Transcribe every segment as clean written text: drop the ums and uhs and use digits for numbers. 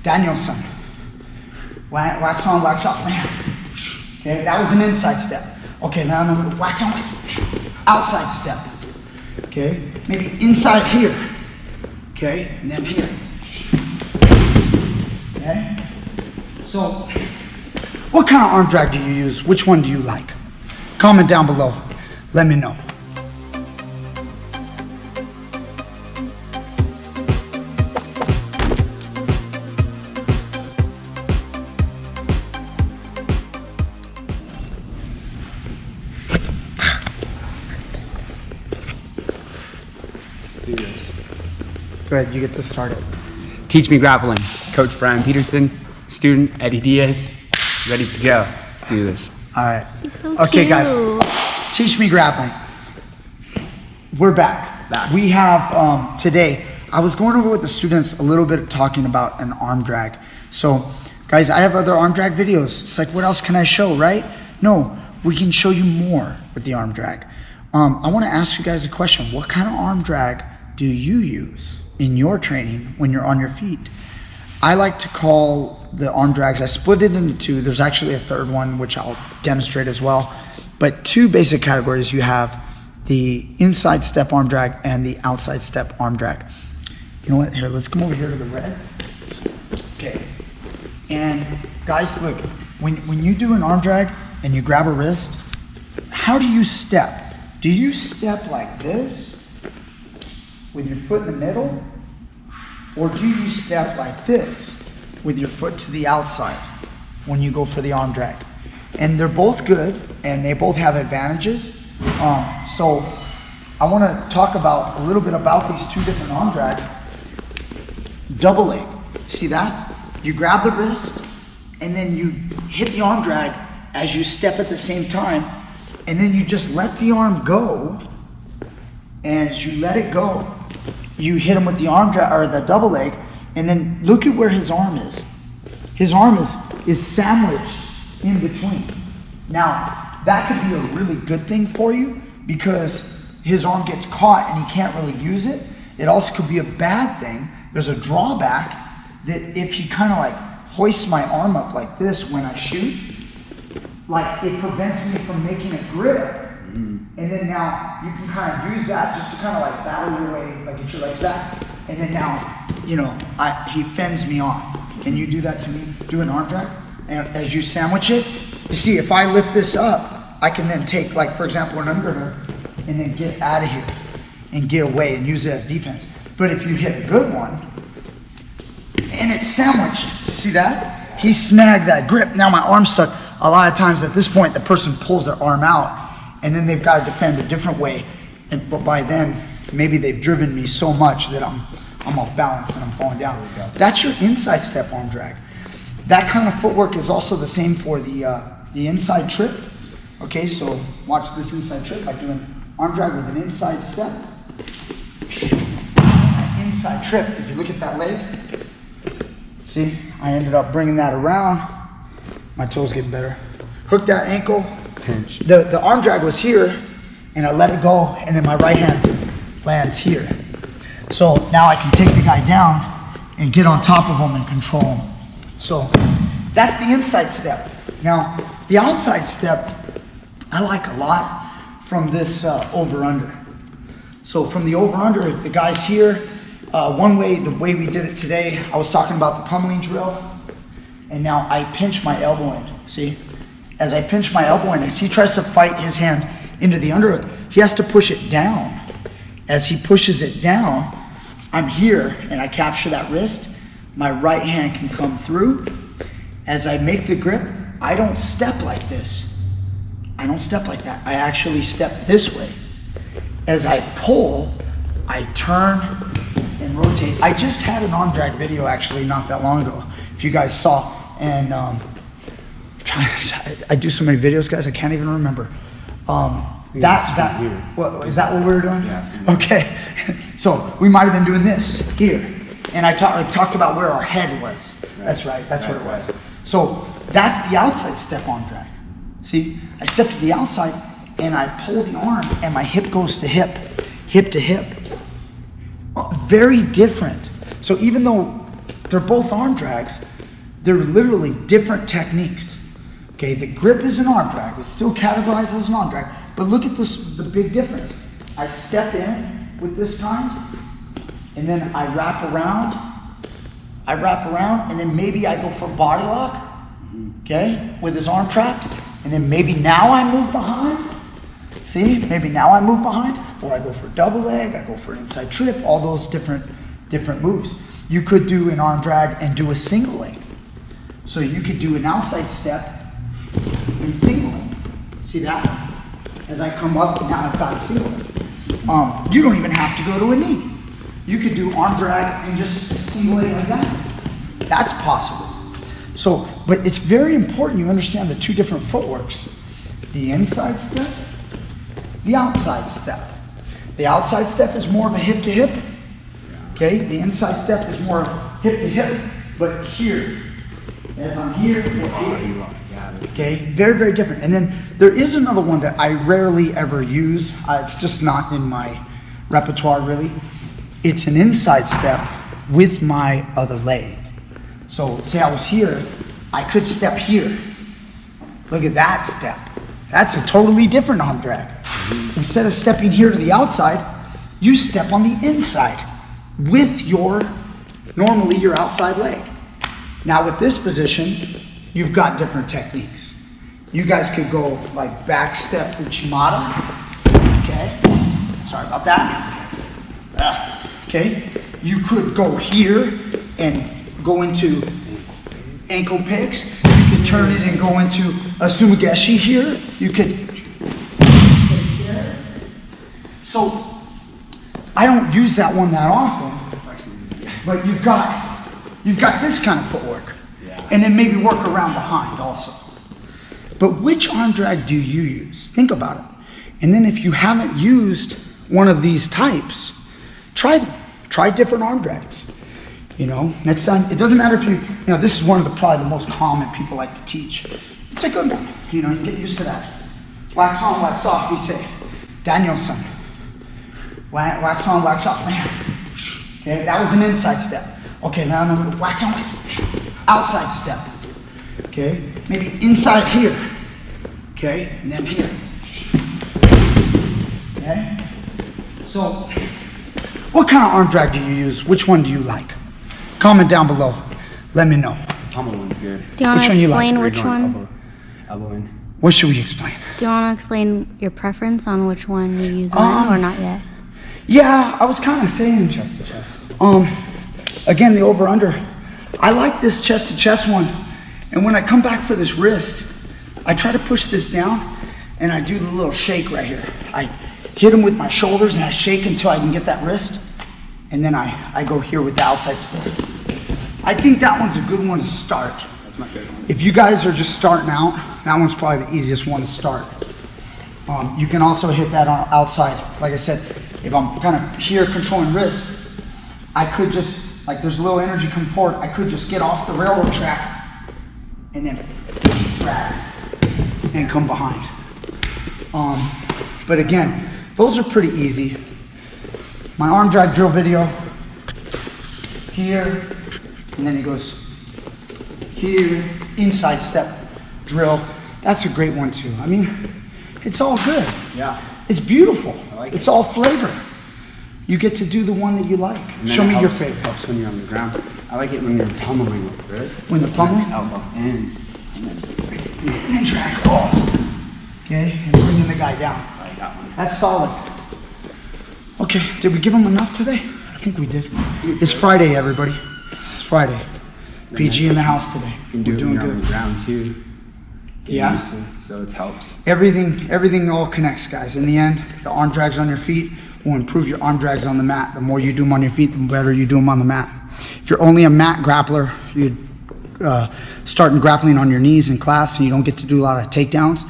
Danielson. Wax on, wax off, man. Okay, that was an inside step. Okay, now I'm gonna wax on, outside step. Okay, maybe inside here. Okay, and then here. Okay, so what kind of arm drag do you use? Which one do you like? Comment down below, let me know. Do this. Go ahead, you get to start it. Teach me grappling. Coach Brian Peterson, student Eddie Diaz, ready to go. Let's do this. All right. He's so Okay, cute. guys, teach me grappling. We're back. We have today, I was going over with the students a little bit talking about an arm drag. So guys, I have other arm drag videos. It's like, what else can I show, right? No, we can show you more with the arm drag. I want to ask you guys a question. What kind of arm drag do you use in your training when you're on your feet? I like to call the arm drags, I split it into two. There's actually a third one, which I'll demonstrate as well. But two basic categories. You have the inside step arm drag and the outside step arm drag. You know what? Here, let's come over here to the red. Okay. And guys, look, when you do an arm drag and you grab a wrist, how do you step? Do you step like this with your foot in the middle? Or do you step like this with your foot to the outside when you go for the arm drag? And they're both good and they both have advantages. So I want to talk about a little bit about these two different arm drags. Double leg, see that? You grab the wrist and then you hit the arm drag as you step at the same time, and then you just let the arm go. And as you let it go, you hit him with the arm drag or the double leg, and then look at where his arm is. His arm is sandwiched in between. Now, that could be a really good thing for you because his arm gets caught and he can't really use it. It also could be a bad thing. There's a drawback that if he kind of like hoists my arm up like this when I shoot, like it prevents me from making a grip. And then now you can kind of use that just to kind of like battle your way, like get your legs back. And then now, you know, he fends me off. Can you do that to me? Do an arm drag. And as you sandwich it, you see if I lift this up, I can then take like, for example, an underhook and then get out of here and get away and use it as defense. But if you hit a good one and it's sandwiched, see that? He snagged that grip. Now my arm's stuck. A lot of times at this point, the person pulls their arm out and then they've got to defend a different way. But by then, maybe they've driven me so much that I'm off balance and I'm falling down. That's your inside step arm drag. That kind of footwork is also the same for the inside trip. Okay, so watch this inside trip by doing arm drag with an inside step. Inside trip, if you look at that leg, see, I ended up bringing that around. My toes getting better. Hook that ankle. Pinch. The arm drag was here, and I let it go, and then my right hand lands here. So now I can take the guy down and get on top of him and control him. So that's the inside step. Now, the outside step, I like a lot from this over-under. So from the over-under, if the guy's here, the way we did it today, I was talking about the pummeling drill, and now I pinch my elbow in, see? As I pinch my elbow in, as he tries to fight his hand into the underhook, he has to push it down. As he pushes it down, I'm here and I capture that wrist. My right hand can come through. As I make the grip, I don't step like this. I don't step like that. I actually step this way. As I pull, I turn and rotate. I just had an arm drag video actually not that long ago, if you guys saw. And I do so many videos, guys, I can't even remember. Is that what we were doing? Yeah. Okay. So we might have been doing this here. And I talked about where our head was. Right. That's right. That's what it was. So that's the outside step arm drag. See, I step to the outside and I pull the arm and my hip goes to hip to hip. Very different. So even though they're both arm drags. They're literally different techniques. Okay, the grip is an arm drag. It's still categorized as an arm drag. But look at this, the big difference. I step in with this time, and then I wrap around, and then maybe I go for body lock, okay, with his arm trapped, and then maybe now I move behind. See, maybe now I move behind, or I go for double leg, I go for an inside trip, all those different moves. You could do an arm drag and do a single leg. So you could do an outside step in single leg. See that? As I come up, now I've got a single leg. You don't even have to go to a knee. You could do arm drag and just single leg like that. That's possible. So, but it's very important you understand the two different footworks. The inside step, the outside step. The outside step is more of a hip to hip. Okay, the inside step is more hip to hip, but here, as I'm here, okay, very, very different. And then there is another one that I rarely ever use. It's just not in my repertoire really. It's an inside step with my other leg. So say I was here, I could step here. Look at that step. That's a totally different arm drag. Instead of stepping here to the outside, you step on the inside with normally your outside leg. Now with this position, you've got different techniques. You guys could go like back step Uchimata, okay? Sorry about that. Okay? You could go here and go into ankle picks. You could turn it and go into a sumigeshi here. You could. So I don't use that one that often, but you've got this kind of footwork, and then maybe work around behind also. But which arm drag do you use? Think about it. And then if you haven't used one of these types, try them. Try different arm drags. You know, next time, it doesn't matter if you know, this is one of probably the most common people like to teach. It's a good one. You know, you get used to that. Wax on, wax off, we say. Danielson. Wax on, wax off, man. Okay, that was an inside step. Okay, now I'm gonna wax on, outside step. Okay, maybe inside here. Okay, and then here. Okay, so what kind of arm drag do you use? Which one do you like? Comment down below. Let me know. Pummel one's good. Do you want to explain which one? Elbow in. What should we explain? Do you want to explain your preference on which one you use when or not yet? Yeah, I was kind of saying chest to chest. Again, the over-under. I like this chest to chest one. And when I come back for this wrist, I try to push this down and I do the little shake right here. I hit him with my shoulders and I shake until I can get that wrist. And then I go here with the outside step. I think that one's a good one to start. That's my favorite one. If you guys are just starting out, that one's probably the easiest one to start. You can also hit that on outside. Like I said, if I'm kind of here controlling wrist, I could just, like there's a little energy come forward, I could just get off the railroad track and then drag and come behind. But again, those are pretty easy. My arm drag drill video, here, and then he goes here, inside step drill. That's a great one too. I mean, it's all good. Yeah. It's beautiful. I like it's it. all flavor. You get to do the one that you like. Show me your favorite. It helps when you're on the ground. I like it when you're pummeling with this. When the pummeling? Elbow in. And then drag. Oh. Okay, and bringing the guy down. I like that one. That's solid. Okay, did we give him enough today? I think we did. It's Friday, everybody. It's Friday. PG in the house today. You can do We're it doing when you're on good. the ground too. Get Yeah. used to it, so it helps. Everything all connects, guys. In the end, the arm drags on your feet will improve your arm drags on the mat. The more you do them on your feet, the better you do them on the mat. If you're only a mat grappler, you'd start grappling on your knees in class and you don't get to do a lot of takedowns,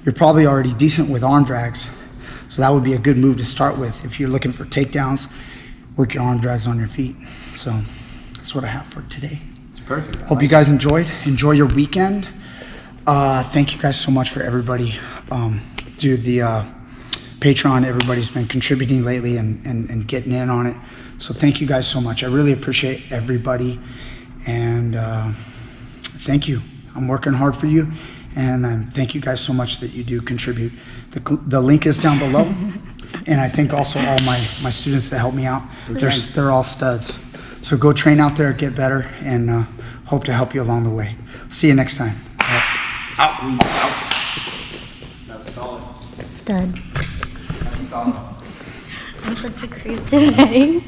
you're probably already decent with arm drags. So that would be a good move to start with. If you're looking for takedowns, work your arm drags on your feet. So that's what I have for today. It's perfect. I Hope like you guys enjoyed. Enjoy your weekend. Thank you guys so much for everybody. Dude, the Patreon, everybody's been contributing lately and getting in on it. So thank you guys so much. I really appreciate everybody. And thank you. I'm working hard for you, and thank you guys so much that you do contribute. The link is down below, and I thank also all my students that help me out. They're all studs. So go train out there, get better, and hope to help you along the way. See you next time. Out. That was solid. Stud. That was solid. I'm such a creep today.